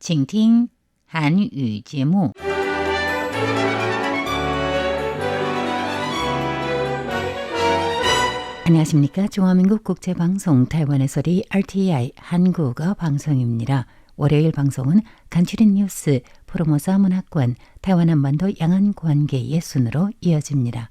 请听韩语节目。 안녕하십니까? 중화민국 국제방송 타이완의 소리 RTI 한국어 방송입니다. 월요일 방송은 간추린 뉴스, 포르모사 문화권, 타이완 한반도 양안관계의 순으로 이어집니다.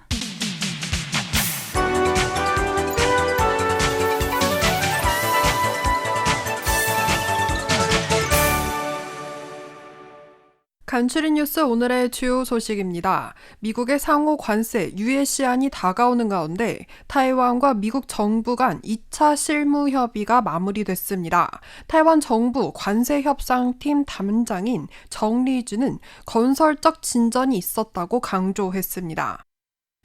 간추린 뉴스 오늘의 주요 소식입니다. 미국의 상호 관세 유예 시한이 다가오는 가운데 타이완과 미국 정부 간 2차 실무 협의가 마무리됐습니다. 타이완 정부 관세협상팀 담당인 정리준은 건설적 진전이 있었다고 강조했습니다.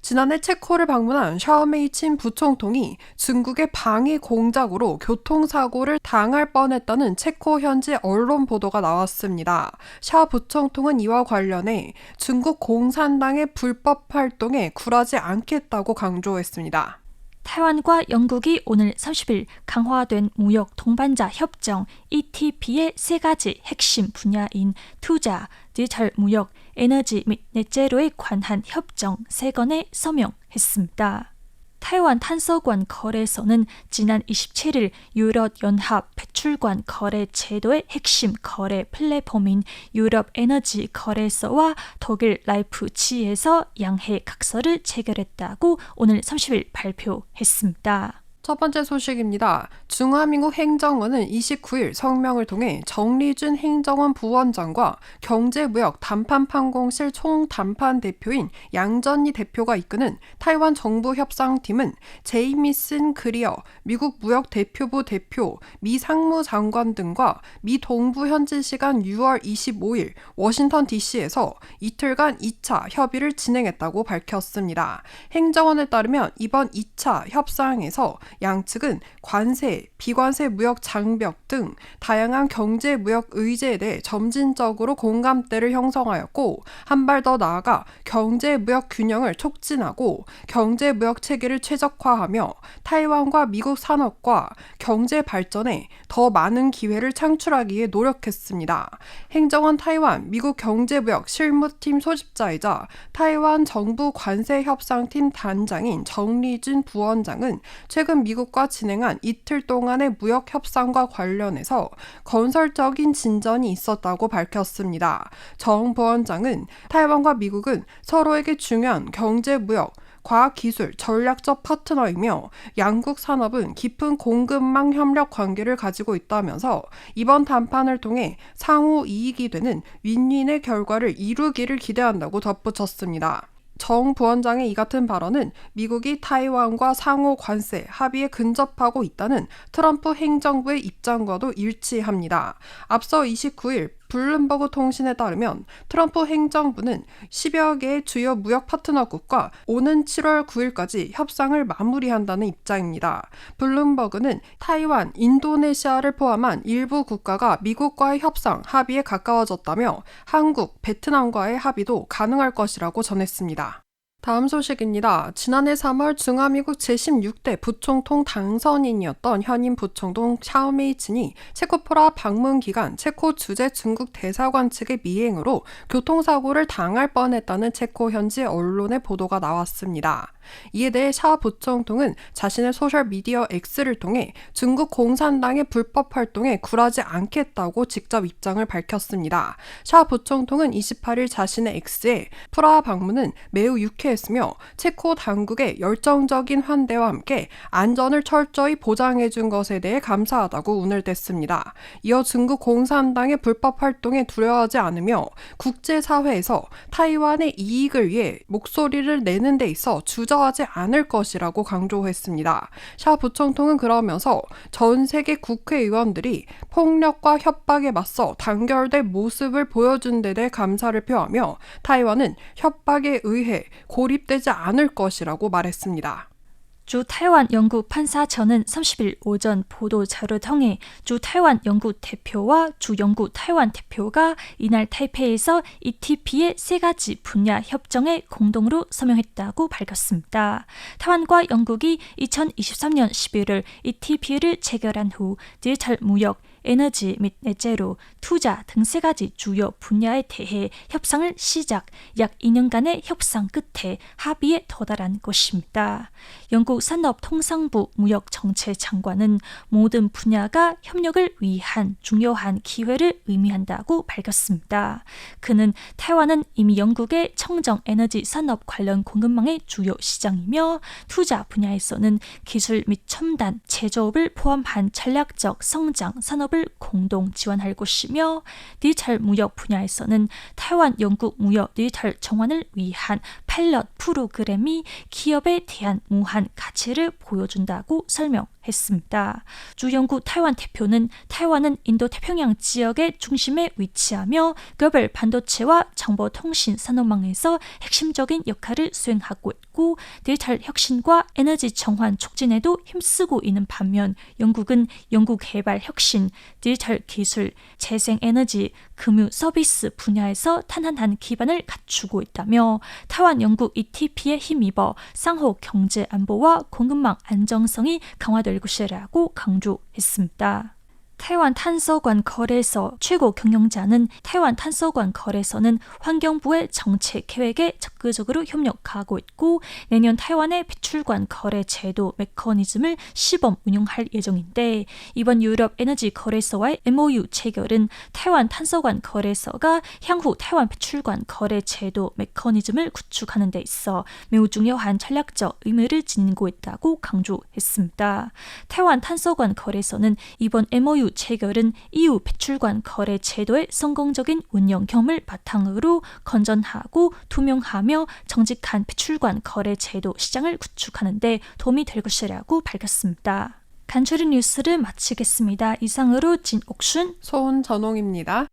지난해 체코를 방문한 샤오메이친 부총통이 중국의 방위 공작으로 교통사고를 당할 뻔했다는 체코 현지 언론 보도가 나왔습니다. 샤 부총통은 이와 관련해 중국 공산당의 불법 활동에 굴하지 않겠다고 강조했습니다. 타이완과 영국이 오늘 30일 강화된 무역 동반자 협정 ETP의 세 가지 핵심 분야인 투자, 디지털 무역, 에너지 및 넷제로에 관한 협정 3건에 서명했습니다. 타이완 탄서관 거래소는 지난 27일 유럽연합 배출관 거래 제도의 핵심 거래 플랫폼인 유럽 에너지 거래소와 독일 라이프치히에서 양해 각서를 체결했다고 오늘 30일 발표했습니다. 첫 번째 소식입니다. 중화민국 행정원은 29일 성명을 통해 정리준 행정원 부원장과 경제무역 담판판공실 총담판 대표인 양전희 대표가 이끄는 타이완 정부 협상팀은 제이미슨 그리어 미국 무역대표부 대표, 미 상무장관 등과 미 동부 현지 시간 6월 25일 워싱턴 DC에서 이틀간 2차 협의를 진행했다고 밝혔습니다. 행정원에 따르면 이번 2차 협상에서 양측은 관세, 비관세 무역 장벽 등 다양한 경제 무역 의제에 대해 점진적으로 공감대를 형성하였고 한 발 더 나아가 경제 무역 균형을 촉진하고 경제 무역 체계를 최적화하며 타이완과 미국 산업과 경제 발전에 더 많은 기회를 창출하기 위해 노력했습니다. 행정원 타이완 미국 경제무역 실무팀 소집자이자 타이완 정부 관세협상팀 단장인 정리준 부원장은 최근 미국과 진행한 이틀 동안의 무역 협상과 관련해서 건설적인 진전이 있었다고 밝혔습니다. 정 부원장은 타이완과 미국은 서로에게 중요한 경제, 무역, 과학기술, 전략적 파트너이며 양국 산업은 깊은 공급망 협력 관계를 가지고 있다면서 이번 담판을 통해 상호 이익이 되는 윈윈의 결과를 이루기를 기대한다고 덧붙였습니다. 정 부원장의 이 같은 발언은 미국이 타이완과 상호 관세 합의에 근접하고 있다는 트럼프 행정부의 입장과도 일치합니다. 앞서 29일 블룸버그 통신에 따르면 트럼프 행정부는 10여 개의 주요 무역 파트너국과 오는 7월 9일까지 협상을 마무리한다는 입장입니다. 블룸버그는 타이완, 인도네시아를 포함한 일부 국가가 미국과의 협상 합의에 가까워졌다며 한국, 베트남과의 합의도 가능할 것이라고 전했습니다. 다음 소식입니다. 지난해 3월 중화미국 제16대 부총통 당선인이었던 현임 부총통 샤오메이친이 체코 프라하 방문 기간 체코 주재 중국 대사관 측의 미행으로 교통사고를 당할 뻔했다는 체코 현지 언론의 보도가 나왔습니다. 이에 대해 샤 부총통은 자신의 소셜미디어 X를 통해 중국 공산당의 불법 활동에 굴하지 않겠다고 직접 입장을 밝혔습니다. 샤 부총통은 28일 자신의 X에 프라하 방문은 매우 유쾌했으며 체코 당국의 열정적인 환대와 함께 안전을 철저히 보장해준 것에 대해 감사하다고 운을 뗐습니다. 이어 중국 공산당의 불법 활동에 두려워하지 않으며 국제사회에서 타이완의 이익을 위해 목소리를 내는 데 있어 주저하지 않을 것이라고 강조했습니다. 샤 부총통은 그러면서 전 세계 국회의원들이 폭력과 협박에 맞서 단결된 모습을 보여준 데 대해 감사를 표하며 타이완은 협박에 의해 고립되지 않을 것이라고 말했습니다. 주 타이완 연구 판사처는 30일 오전 보도 자료를 통해 주 타이완 연구 대표와 주 연구 타이완 대표가 이날 타이페이에서 ETP의 세 가지 분야 협정에 공동으로 서명했다고 밝혔습니다. 타이완과 영국이 2023년 11월 ETP를 체결한 후 디지털 무역, 에너지 및 넷째로 투자 등 세 가지 주요 분야에 대해 협상을 시작, 약 2년간의 협상 끝에 합의에 도달한 것입니다. 영국 산업통상부 무역정책장관은 모든 분야가 협력을 위한 중요한 기회를 의미한다고 밝혔습니다. 그는 타이완은 이미 영국의 청정 에너지 산업 관련 공급망의 주요 시장이며 투자 분야에서는 기술 및 첨단, 제조업을 포함한 전략적 성장 산업을 공동 지원할 것이며 디지털 무역 분야에서는 타이완 영국 무역 디지털 정환을 위한 파일럿 프로그램이 기업에 대한 무한 가치를 보여준다고 설명했습니다. 주 영국 타이완 대표는 타이완은 인도태평양 지역의 중심에 위치하며 글로벌 반도체와 정보통신 산업망에서 핵심적인 역할을 수행하고 있고 디지털 혁신과 에너지 정환 촉진에도 힘쓰고 있는 반면 영국은 연구 개발 혁신, 디지털 기술, 재생에너지, 금융 서비스 분야에서 탄탄한 기반을 갖추고 있다며 타이완 영국 ETP에 힘입어 상호 경제 안보와 공급망 안정성이 강화될 것이라고 강조했습니다. 타이완 탄소관 거래소 최고 경영자는 타이완 탄소관 거래소는 환경부의 정책 계획에 적극적으로 협력하고 있고 내년 타이완의 배출관 거래 제도 메커니즘을 시범 운영할 예정인데 이번 유럽 에너지 거래소와의 MOU 체결은 타이완 탄소관 거래소가 향후 타이완 배출관 거래 제도 메커니즘을 구축하는 데 있어 매우 중요한 전략적 의미를 지니고 있다고 강조했습니다. 타이완 탄소관 거래소는 이번 MOU 체결은 EU 배출관 거래 제도의 성공적인 운영 경험을 바탕으로 건전하고 투명하며 정직한 배출관 거래 제도 시장을 구축하는 데 도움이 될 것이라고 밝혔습니다. 간추린 뉴스를 마치겠습니다. 이상으로 진옥순, 손전홍입니다.